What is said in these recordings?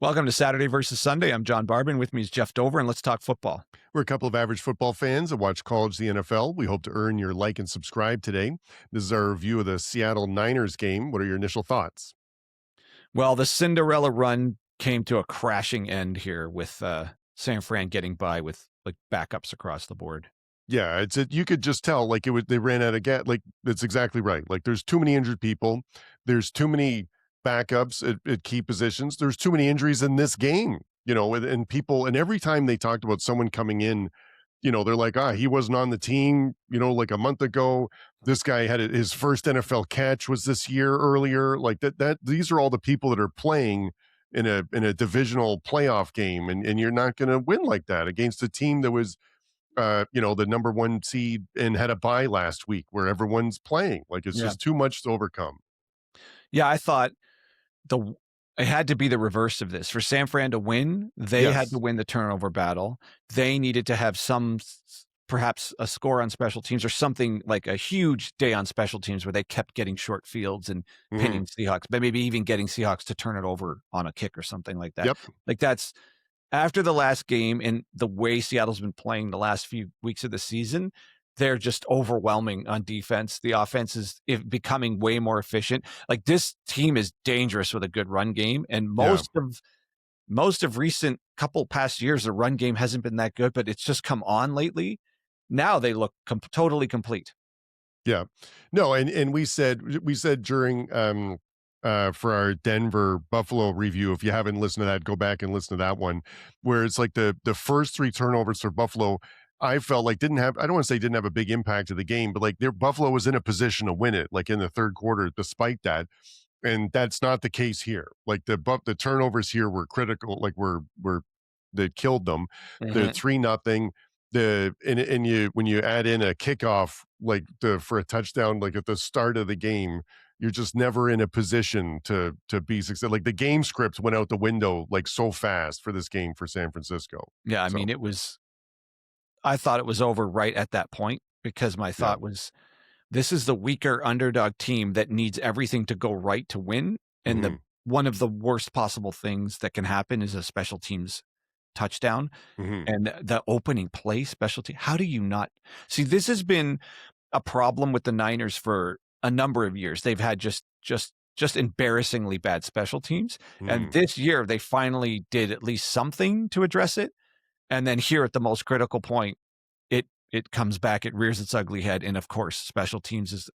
Welcome to Saturday versus Sunday. I'm John Barbin. With me is Jeff Dover, and let's talk football. We're a couple of average football fans that watch college, the NFL. We hope to earn your like and subscribe today. This is our review of the Seattle Niners game. What are your initial thoughts? Well, the Cinderella run came to a crashing end here with San Fran getting by with like backups across the board. Yeah, you could just tell like they ran out of gas. Like that's exactly right. Like there's too many injured people. There's too many backups at key positions. There's too many injuries in this game. And people, and every time they talked about someone coming in, they're like, he wasn't on the team, like a month ago. This guy had his first NFL catch was this year earlier. Like these are all the people that are playing in a divisional playoff game. And you're not going to win like that against a team that was, the number one seed and had a bye last week where everyone's playing. Like it's Yeah. just too much to overcome. Yeah, I thought the it had to be the reverse of this. For San Fran to win, they had Yes. to win the turnover battle. They needed to have perhaps a score on special teams or something like a huge day on special teams where they kept getting short fields and Mhm. pinning Seahawks, but maybe even getting Seahawks to turn it over on a kick or something like that. Yep. Like that's after the last game and the way Seattle's been playing the last few weeks of the season, they're just overwhelming on defense. The offense is becoming way more efficient. Like this team is dangerous with a good run game, and Yeah. most of recent couple past years, the run game hasn't been that good, but it's just come on lately. Now they look totally complete. Yeah. No, and we said during for our Denver Buffalo review, if you haven't listened to that, go back and listen to that one, where it's like the first three turnovers for Buffalo, I felt like didn't have I don't want to say didn't have a big impact to the game, but like their Buffalo was in a position to win it, like in the third quarter, despite that. And that's not the case here. Like the turnovers here were critical, like were that killed them. The Mhm. 3-0. And you when you add in a kickoff like for a touchdown like at the start of the game, you're just never in a position to be successful. Like the game script went out the window like so fast for this game for San Francisco. Yeah, I So mean, I thought it was over right at that point because my yeah. thought was this is the weaker underdog team that needs everything to go right to win. And Hmm. one of the worst possible things that can happen is a special teams touchdown Hmm. and the opening play specialty. How do you not see? This has been a problem with the Niners for a number of years. They've had just embarrassingly bad special teams. And Hmm. this year they finally did at least something to address it. And then here at the most critical point, it comes back, it rears its ugly head, and of course, special teams is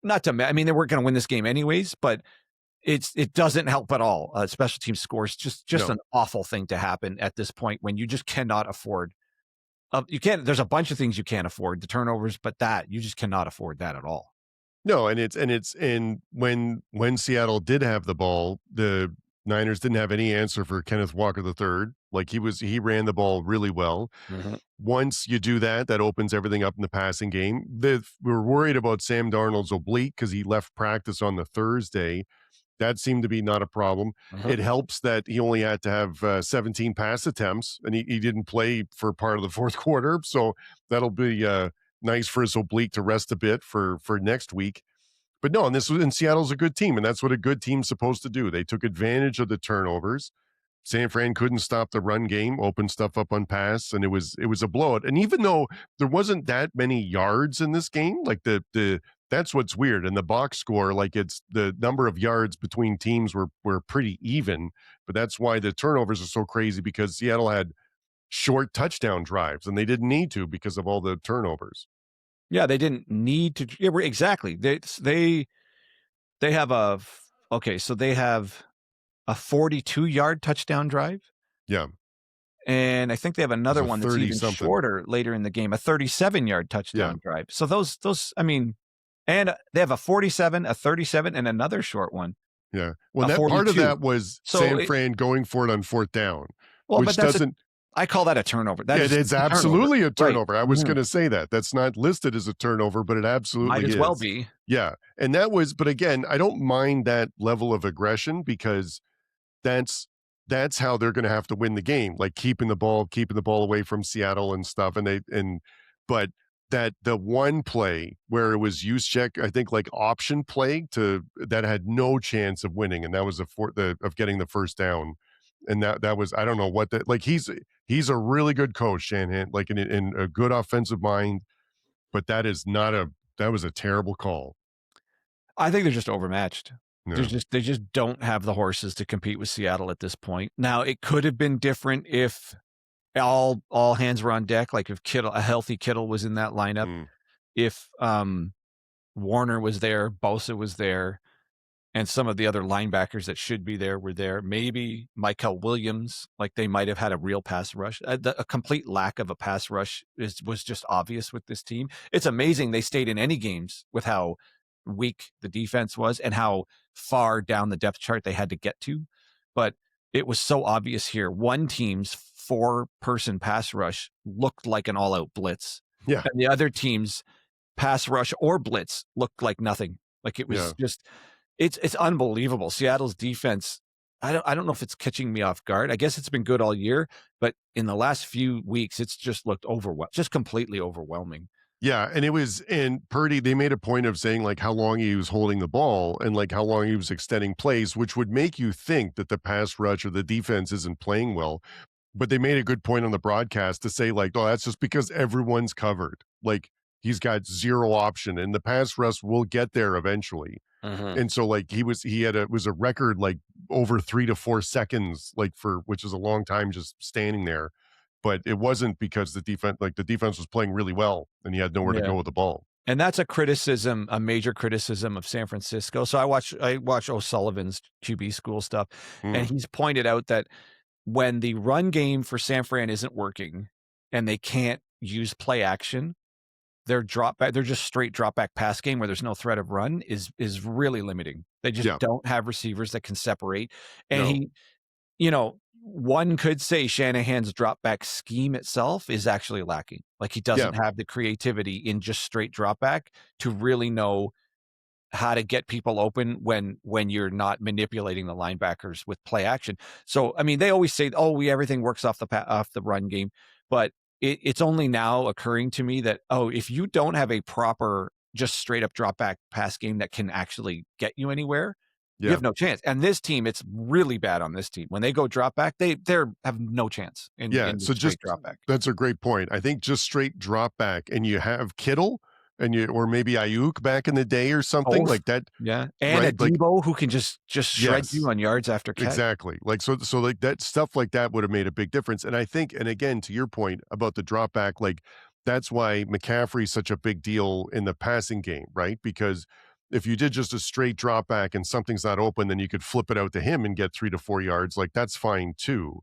not to. I mean, they weren't going to win this game anyways, but it doesn't help at all. Special team scores just No. an awful thing to happen at this point when you just cannot afford. You can't. There's a bunch of things you can't afford, the turnovers, but that you just cannot afford that at all. No, and when Seattle did have the ball, the Niners didn't have any answer for Kenneth Walker III. Like he ran the ball really well. Mhm. Once you do that, that opens everything up in the passing game. We're worried about Sam Darnold's oblique because he left practice on the Thursday. That seemed to be not a problem. Mhm. It helps that he only had to have 17 pass attempts, and he didn't play for part of the fourth quarter. So that'll be nice for his oblique to rest a bit for next week. But no, and Seattle's a good team, and that's what a good team's supposed to do. They took advantage of the turnovers. San Fran couldn't stop the run game, opened stuff up on pass, and it was a blowout. And even though there wasn't that many yards in this game, like the that's what's weird. And the box score, like it's the number of yards between teams were pretty even, but that's why the turnovers are so crazy because Seattle had short touchdown drives and they didn't need to because of all the turnovers. Yeah, they didn't need to. Yeah, exactly. They have okay, so they have a 42-yard touchdown drive. Yeah, And I think they have it was another a one that's 30 even something. shorter later in the game, a 37-yard Yeah. touchdown drive. So those, I mean, and they have a 47, a 37, and another short one, Yeah. Well, a that part of 42. that was So, San Fran going for it on fourth down, well, but which doesn't I call that a turnover. That yeah, is it's a turnover. absolutely a Right. turnover. I was Mhm. gonna say that. That's not listed as a turnover, but it Might absolutely as well is. be. Yeah. And but again, I don't mind that level of aggression because that's that's how they're gonna have to win the game, like keeping the ball away from Seattle and stuff. But that the one play where it was use check, I think like option play to that had no chance of winning, and that was of getting the first down. and that was I don't know what that like he's a really good coach, Shanahan, like in a good offensive mind, but that was a terrible call. I think they're just overmatched. Yeah. They just don't have the horses to compete with Seattle at this point. Now, it could have been different if all hands were on deck, like if a healthy Kittle was in that lineup, Mm. if Warner was there, Bosa was there, and some of the other linebackers that should be there were there. Maybe Michael Williams, like they might have had a real pass rush. A complete lack of a pass rush was just obvious with this team. It's amazing they stayed in any games with how weak the defense was and how far down the depth chart they had to get to. But it was so obvious here. One team's 4-person pass rush looked like an all-out blitz, Yeah. and the other team's pass rush or blitz looked like nothing. Like it Yeah. was just it's unbelievable. Seattle's defense, I don't know if it's catching me off guard. I guess it's been good all year, but in the last few weeks, it's just looked just completely overwhelming. Yeah, and Purdy, they made a point of saying, like, how long he was holding the ball and, like, how long he was extending plays, which would make you think that the pass rush or the defense isn't playing well. But they made a good point on the broadcast to say, like, "Oh, that's just because everyone's covered." Like, he's got 0 option, and the pass rush will get there eventually. Mhm. And so, like, he had a it was a record, like, over 3 to 4 seconds, like, for which is a long time just standing there. But it wasn't because the defense was playing really well, and he had nowhere to Yeah. go with the ball. And that's a major criticism of San Francisco. So I watch O'Sullivan's QB school stuff, and Mm, he's pointed out that when the run game for San Fran isn't working and they can't use play action, they're just straight drop back pass game where there's no threat of run is really limiting. They just yeah, don't have receivers that can separate. And no, one could say Shanahan's drop back scheme itself is actually lacking. Like he yeah, doesn't have the creativity in just straight drop back to really know how to get people open when you're not manipulating the linebackers with play action. So, I mean, they always say, "Oh, we everything works off the run game," but it's only now occurring to me that if you don't have a proper just straight up drop back pass game that can actually get you anywhere, you yeah. have no chance. And this team, it's really bad on this team. When they go drop back, they have no chance Yeah, in the so straight just drop back. that's a great point. I think just straight drop back and you have Kittle and you or maybe Ayuk back in the day or something Both, like that, yeah, and a right? Like, Debo who can just shred you yes, on yards after catch. exactly. Like, so like that stuff like that would have made a big difference. And I think, and again, to your point about the drop back, like that's why McCaffrey's such a big deal in the passing game, right? Because if you did just a straight drop back and something's not open, then you could flip it out to him and get 3 to 4 yards. Like that's fine too.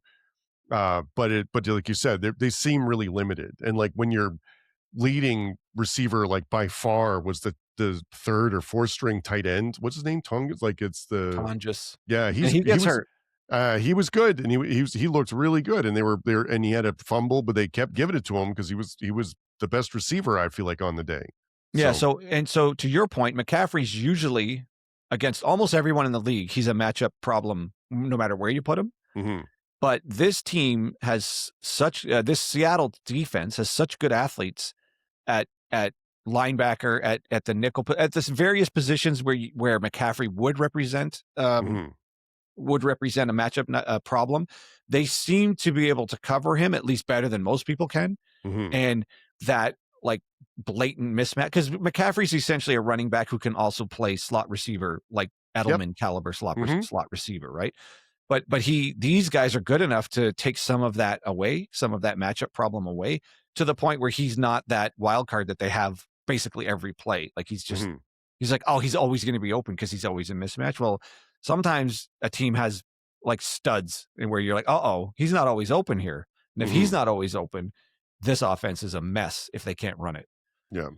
But like you said, they seem really limited. And like when your leading receiver, like by far, was the third or fourth string tight end. What's his name? Tongue. Like it's the Tonjes, yeah. and he gets hurt. He was good, and he looked really good, and they were there, and he had a fumble, but they kept giving it to him because he was the best receiver I feel like on the day. Yeah, So so to your point, McCaffrey's usually against almost everyone in the league, he's a matchup problem no matter where you put him. mhm, But this team has this Seattle defense has such good athletes at linebacker, at the nickel, at this various positions where McCaffrey mhm, would represent a matchup a problem. They seem to be able to cover him at least better than most people can. mhm, And that like blatant mismatch because McCaffrey's essentially a running back who can also play slot receiver, like yep, Edelman caliber mhm, slot receiver, right? But these guys are good enough to take some of that away, some of that matchup problem away, to the point where he's not that wild card that they have basically every play. Like mhm, he's like, oh, he's always going to be open because he's always in mismatch. Well, sometimes a team has like studs and where you're like, he's not always open here. And if he's mhm. not always open, this offense is a mess if they can't run it. Yeah.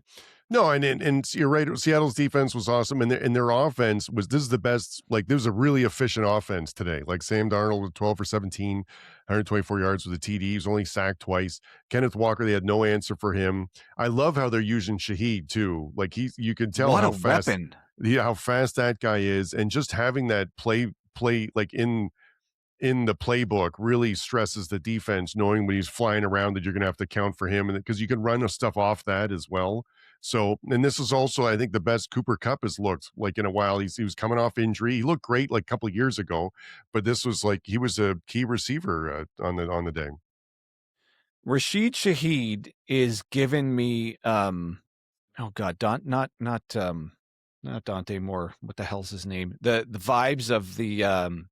No, and you're right. Seattle's defense was awesome, and their offense was this is the best. Like, this was a really efficient offense today. Like Sam Darnold with 12 for 17, 124 yards with a TD. He was only sacked twice. Kenneth Walker, they had no answer for him. I love how they're using Shaheed too. Like you can tell What a weapon. how fast that guy is, and just having that play like in the playbook really stresses the defense, knowing when he's flying around that you're going to have to count for him, and because you can run stuff off that as well. So, and this is also, I think, the best Cooper Cup has looked like in a while. He was coming off injury. He looked great like a couple of years ago, but this was like he was a key receiver on the day. Rashid Shaheed is giving me oh god, not Dante Moore. What the hell's his name? The vibes of the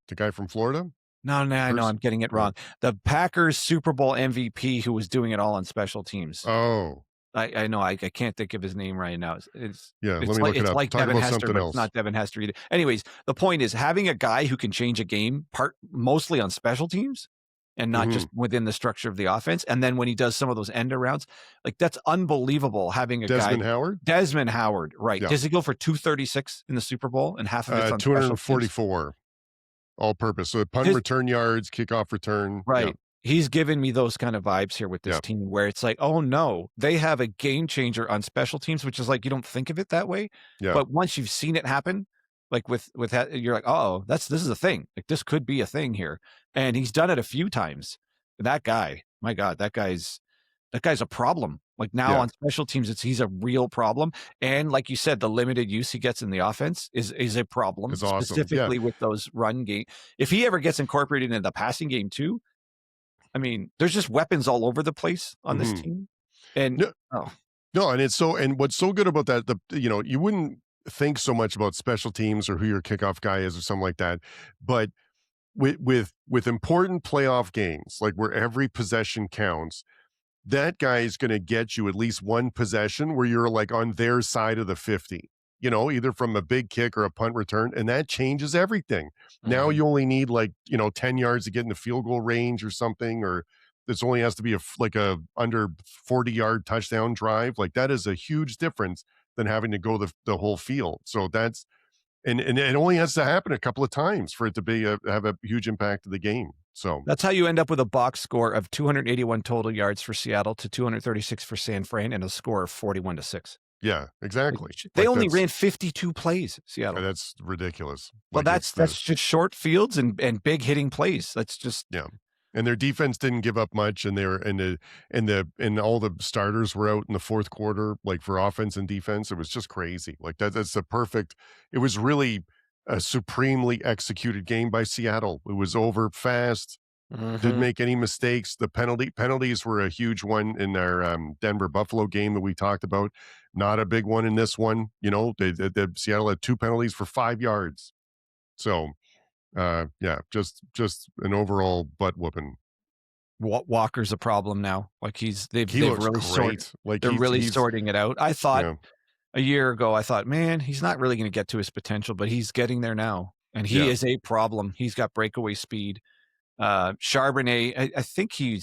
The guy from Florida, no, I know first. I'm getting it wrong. The Packers Super Bowl MVP who was doing it all on special teams. Oh, I know I can't think of his name right now. yeah. Let me look it It's up. like Talk Devin about Hester, something but it's else. not Devin Hester either. Anyways, the point is having a guy who can change a game mostly on special teams and not Hmm. just within the structure of the offense. And then when he does some of those end arounds, like that's unbelievable having a guy. Desmond Howard. Desmond Howard, right. Yeah. Does he go for 236 in the Super Bowl and half of it's on special teams? 244 all purpose. So punt His return yards, kickoff return. Yeah. Right. He's given me those kind of vibes here with this Yeah. team where it's like, oh no, they have a game changer on special teams, which is like you don't think of it that way. Yeah. But once you've seen it happen, like with that, you're like, oh, this is a thing. Like this could be a thing here. And he's done it a few times. That guy, my God, that guy's a problem. Like now Yeah. on special teams, he's a real problem. And like you said, the limited use he gets in the offense is a problem, It's awesome. Yeah. specifically with those run game. If he ever gets incorporated into the passing game too, I mean, there's just weapons all over the place on this Hmm. team. And No, oh, no, and it's so, and what's so good about that, you wouldn't think so much about special teams or who your kickoff guy is or something like that, but with important playoff games, like where every possession counts, that guy is going to get you at least one possession where you're like on their side of the 50, either from a big kick or a punt return. And that changes everything. Now mhm. you only need 10 yards to get in the field goal range or something, or this only has to be like a under 40-yard touchdown drive. Like that is a huge difference than having to go the whole field. So and it only has to happen a couple of times for it to have a huge impact to the game. So That's how you end up with a box score of 281 total yards for Seattle to 236 for San Fran and a score of 41-6. yeah, exactly. They Like only ran 52 plays, Seattle. that's ridiculous. Well, Like that's just short fields and big hitting plays. That's just yeah. And their defense didn't give up much, and they were and all the starters were out in the fourth quarter, like for offense and defense. It was just crazy. Like that's the perfect. It was really a supremely executed game by Seattle. It was over fast. Didn't Mhm. make any mistakes. The penalties were a huge one in our Denver Buffalo game that we talked about. Not a big one in this one. The Seattle had two penalties for 5 yards. So yeah, just an overall butt whooping. Walker's a problem now. Like He they've looks really great. Like they're really he's sorting it out. I thought yeah, a year ago, I thought, man, he's not really going to get to his potential, but he's getting there now. And he yeah. is a problem. He's got breakaway speed. Charbonnet, I think he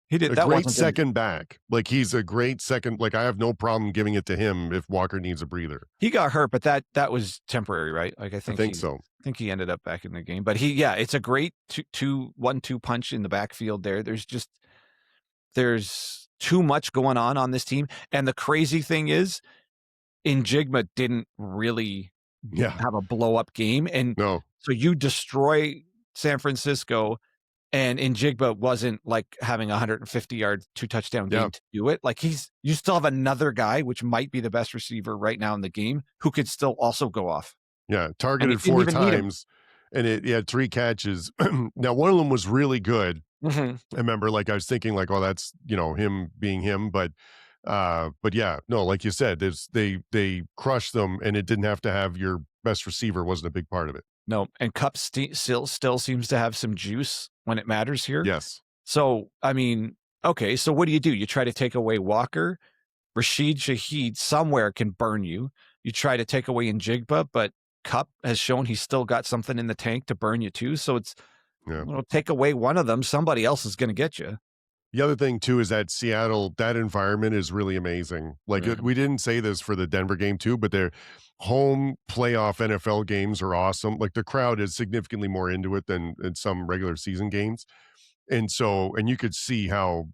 did A that great wasn't gonna second back. Like he's a great second. Like I have no problem giving it to him if Walker needs a breather. he got hurt, but that was temporary, right? Like I think so. I think he ended up back in the game. But yeah, it's a great 1-2 punch in the backfield there. There's too much going on this team. And the crazy thing is, Njigma didn't really Yeah. have a blow up game. And No. so you destroy San Francisco, and Njigba wasn't like having a 150-yard 2-touchdown Yeah. game to do it. Like you still have another guy, which might be the best receiver right now in the game, who could still also go off. Yeah. And he Targeted didn't four even need him. times, and he had three catches. Now one of them was really good. Mhm. I remember, like, I was thinking, like, oh, that's him being him, but yeah, no, like you said, they crushed them, and it didn't have to have your best receiver wasn't a big part of it. No, and Cup still seems to have some juice when it matters here. Yes, So, I mean, okay, so what do? You try to take away Walker, Rashid Shaheed somewhere can burn you. You try to take away Njigba, but Cup has shown he's still got something in the tank to burn you too. So it's yeah. take away one of them, somebody else is going to get you. The other thing too is that Seattle, that environment is really amazing. Like we didn't say this for the Denver game too, but their home playoff NFL games are awesome. Like the crowd is significantly more into it than in some regular season games. And so, and you could see how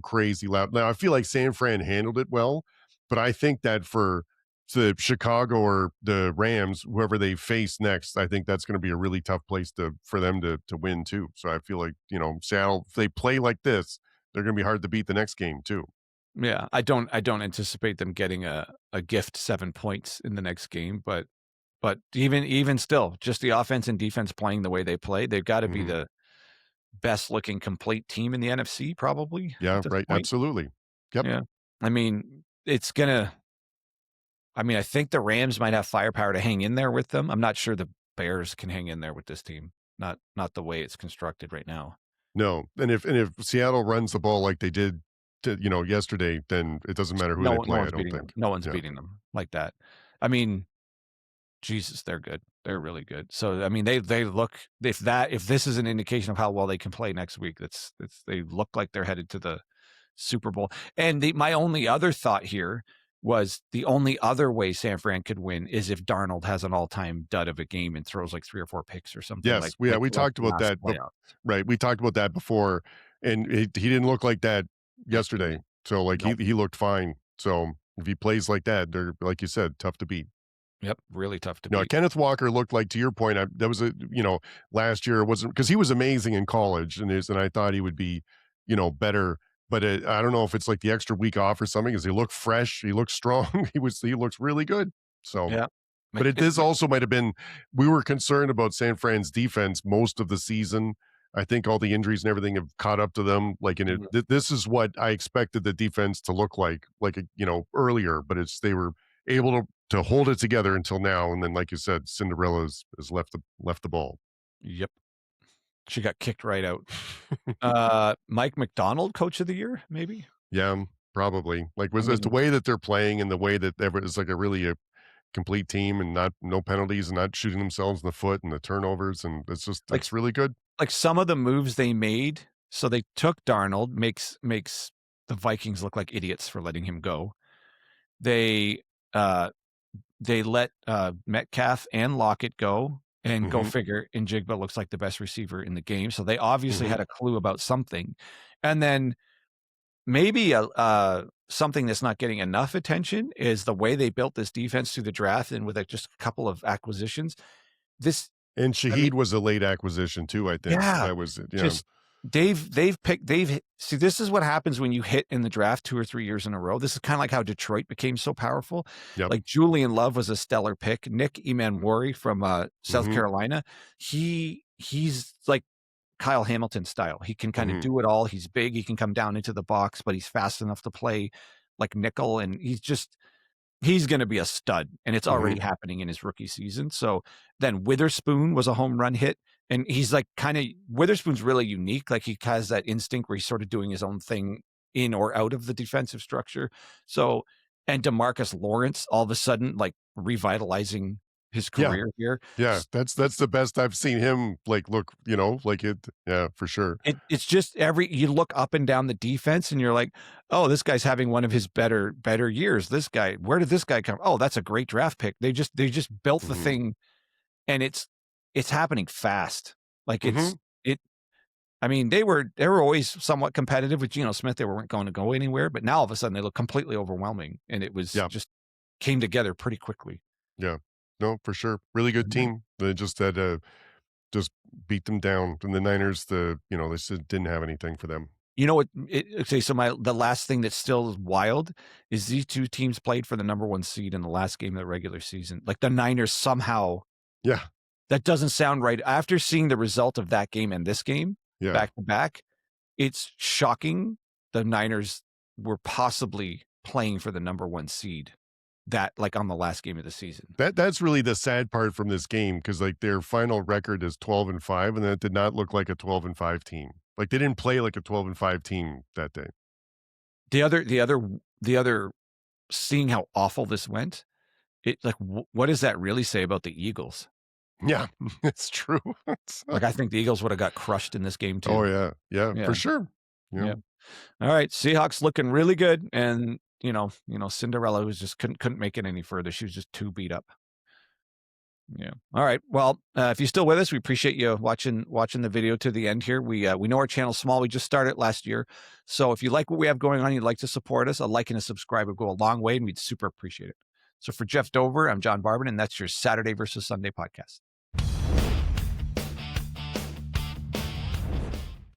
crazy loud. Now I feel like San Fran handled it well, but I think that for the Chicago or the Rams, whoever they face next, I think that's going to be a really tough place for them to win too. So I feel like Seattle, if they play like this, they're going to be hard to beat the next game too. Yeah, I don't anticipate them getting a gift 7 points in the next game, but even still, just the offense and defense playing the way they play, they've gotta be Mhm. the best looking complete team in the NFC probably at Yeah, this right, point. absolutely. Yep. Yeah. I mean, it's gonna I mean, I think the Rams might have firepower to hang in there with them. I'm not sure the Bears can hang in there with this team. Not the way it's constructed right now. No, and if Seattle runs the ball like they did yesterday, then it doesn't matter who they No play, I one's don't beating them. think. No one's Yeah. beating them like that. I mean, Jesus, they're good. They're really good. So I mean, they look if this is an indication of how well they can play next week, that's they look like they're headed to the Super Bowl. And my only other thought here was the only other way San Fran could win is if Darnold has an all-time dud of a game and throws like 3 or 4 picks or something Yes, we like talked about last that, but playoffs. right, we talked about that before, and he didn't look like that Mm, yesterday. So, like, he nope. he looked fine. So, if he plays like that, they're like you said, tough to beat. Yep, really tough to No, beat. Kenneth Walker looked like, to your point, that was last year it wasn't because he was amazing in college, and I thought he would be, better. But I don't know if it's like the extra week off or something. Because he looked fresh, he looked strong, he looks really good. So, Yeah. but this also might have been we were concerned about San Fran's defense most of the season. I think all the injuries and everything have caught up to them. Like, and Mhm. this is what I expected the defense to look like earlier, but they were able to hold it together until now, and then, like you said, Cinderella has left the ball. Yep. She got kicked right out. Mike McDonald, coach of the year, maybe? Yeah, probably. Like, I was it the mean, way that they're playing and the way that it's like a complete team and not no penalties and not shooting themselves in the foot and the turnovers, and like it's really good. some of the moves they made, so they took Darnold, makes the Vikings look like idiots for letting him go. They, uh they let, Metcalf and Lockett go, and go Mhm, figure, Njigba looks like the best receiver in the game, so they obviously mhm. had a clue about something. And then maybe something that's not getting enough attention is the way they built this defense through the draft and with, like, just a couple of acquisitions. This And I mean Shaheed was a late acquisition too, I think. yeah, That was it, yeah. just they've this is what happens when you hit in the draft 2 or 3 years in a row. This is kinda like how Detroit became so powerful. Yep. Like, Julian Love was a stellar pick. Nick Emmanwori from, South Mhm, Carolina, he's like Kyle Hamilton style. He can kinda mhm, do it all. He's big, he can come down into the box, but he's fast enough to play like nickel, and he's gonna be a stud, and it's mhm, already happening in his rookie season. So then Witherspoon was a home run hit, and he's like kinda Witherspoon's really unique. Like, he has that instinct where he's sort of doing his own thing in or out of the defensive structure. So and DeMarcus Lawrence all of a sudden, like, revitalizing his yeah. career here. Yeah, that's the best I've seen him, like, look, like it yeah, for sure. It's just you look up and down the defense and you're like, "Oh, this guy's having one of his better years. This guy, where did this guy come? Oh, that's a great draft pick." They just built the Mhm, thing, and it's happening fast. Like, mhm, it I mean, they were always somewhat competitive with Geno Smith. They weren't going to go anywhere, but now all of a sudden they look completely overwhelming, and it was yeah, just came together pretty quickly. yeah. No, for sure. Really good Mhm. team. They just had to just beat them down, and the Niners, they said didn't have anything for them. You know what? Okay, so the last thing that's still wild is these 2 teams played for the number 1 seed in the last game of the regular season. Like, the Niners somehow Yeah, that doesn't sound right. After seeing the result of that game and this game yeah. back to back, it's shocking the Niners were possibly playing for the number 1 seed that like, on the last game of the season. That's really the sad part from this game because, like, their final record is 12-5, and that did not look like a 12-5 team. Like, they didn't play like a 12-5 team that day. The other seeing how awful this went, like, what does that really say about the Eagles? Yeah, it's true. Like, I think the Eagles would have got crushed in this game Oh, too. yeah, yeah, Yeah, for sure. yeah. Yeah. All right, Seahawks looking really good, and, Cinderella was just couldn't make it any further. She was just too beat up. Yeah. All right. Well, if you're still with us, we appreciate you watching the video to the end here. We know our channel's small. We just started last year. So if you like what we have going on, you'd like to support us, a like and a subscribe would go a long way, and we'd super appreciate it. So for Jeff Dover, I'm John Barban, and that's your Saturday versus Sunday podcast.